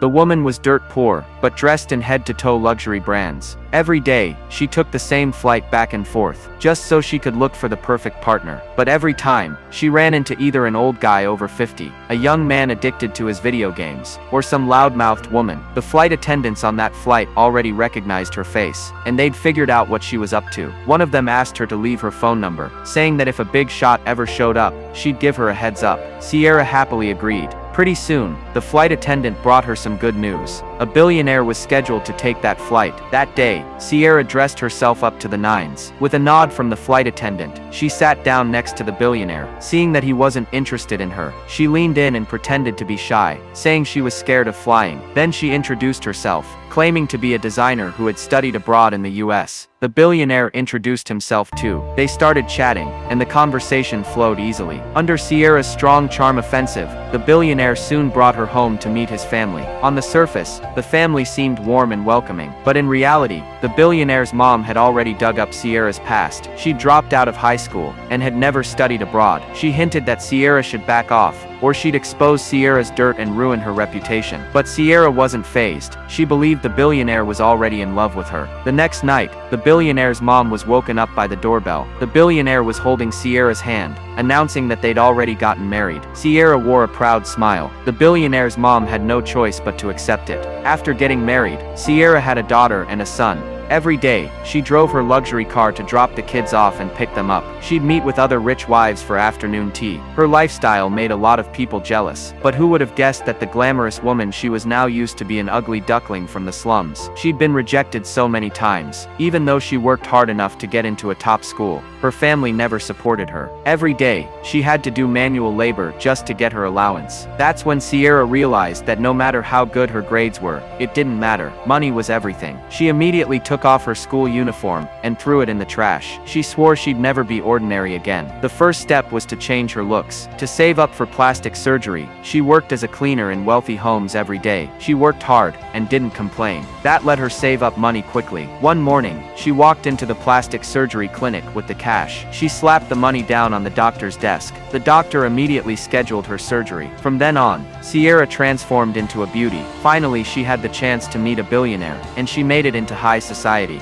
The woman was dirt poor, but dressed in head-to-toe luxury brands. Every day, she took the same flight back and forth, just so she could look for the perfect partner. But every time, she ran into either an old guy over 50, a young man addicted to his video games, or some loud-mouthed woman. The flight attendants on that flight already recognized her face, and they'd figured out what she was up to. One of them asked her to leave her phone number, saying that if a big shot ever showed up, she'd give her a heads up. Sierra happily agreed. Pretty soon, the flight attendant brought her some good news. A billionaire was scheduled to take that flight. That day, Sierra dressed herself up to the nines. With a nod from the flight attendant, she sat down next to the billionaire. Seeing that he wasn't interested in her, she leaned in and pretended to be shy, saying she was scared of flying. Then she introduced herself, claiming to be a designer who had studied abroad in the US. The billionaire introduced himself too. They started chatting, and the conversation flowed easily. Under Sierra's strong charm offensive, the billionaire soon brought her home to meet his family. On the surface, the family seemed warm and welcoming, but in reality, the billionaire's mom had already dug up Sierra's past. She dropped out of high school, and had never studied abroad. She hinted that Sierra should back off, or she'd expose Sierra's dirt and ruin her reputation. But Sierra wasn't fazed. She believed the billionaire was already in love with her. The next night, the billionaire's mom was woken up by the doorbell. The billionaire was holding Sierra's hand, announcing that they'd already gotten married. Sierra wore a proud smile. The billionaire's mom had no choice but to accept it. After getting married, Sierra had a daughter and a son. Every day, she drove her luxury car to drop the kids off and pick them up. She'd meet with other rich wives for afternoon tea. Her lifestyle made a lot of people jealous. But who would have guessed that the glamorous woman she was now used to be an ugly duckling from the slums? She'd been rejected so many times. Even though she worked hard enough to get into a top school, her family never supported her. Every day, she had to do manual labor just to get her allowance. That's when Sierra realized that no matter how good her grades were, it didn't matter. Money was everything. She immediately took off her school uniform and threw it in the trash. She swore she'd never be ordinary again. The first step was to change her looks. To save up for plastic surgery, she worked as a cleaner in wealthy homes every day. She worked hard and didn't complain. That let her save up money quickly. One morning, she walked into the plastic surgery clinic with the cash. She slapped the money down on the doctor's desk. The doctor immediately scheduled her surgery. From then on, Sierra transformed into a beauty. Finally, she had the chance to meet a billionaire, and she made it into high society.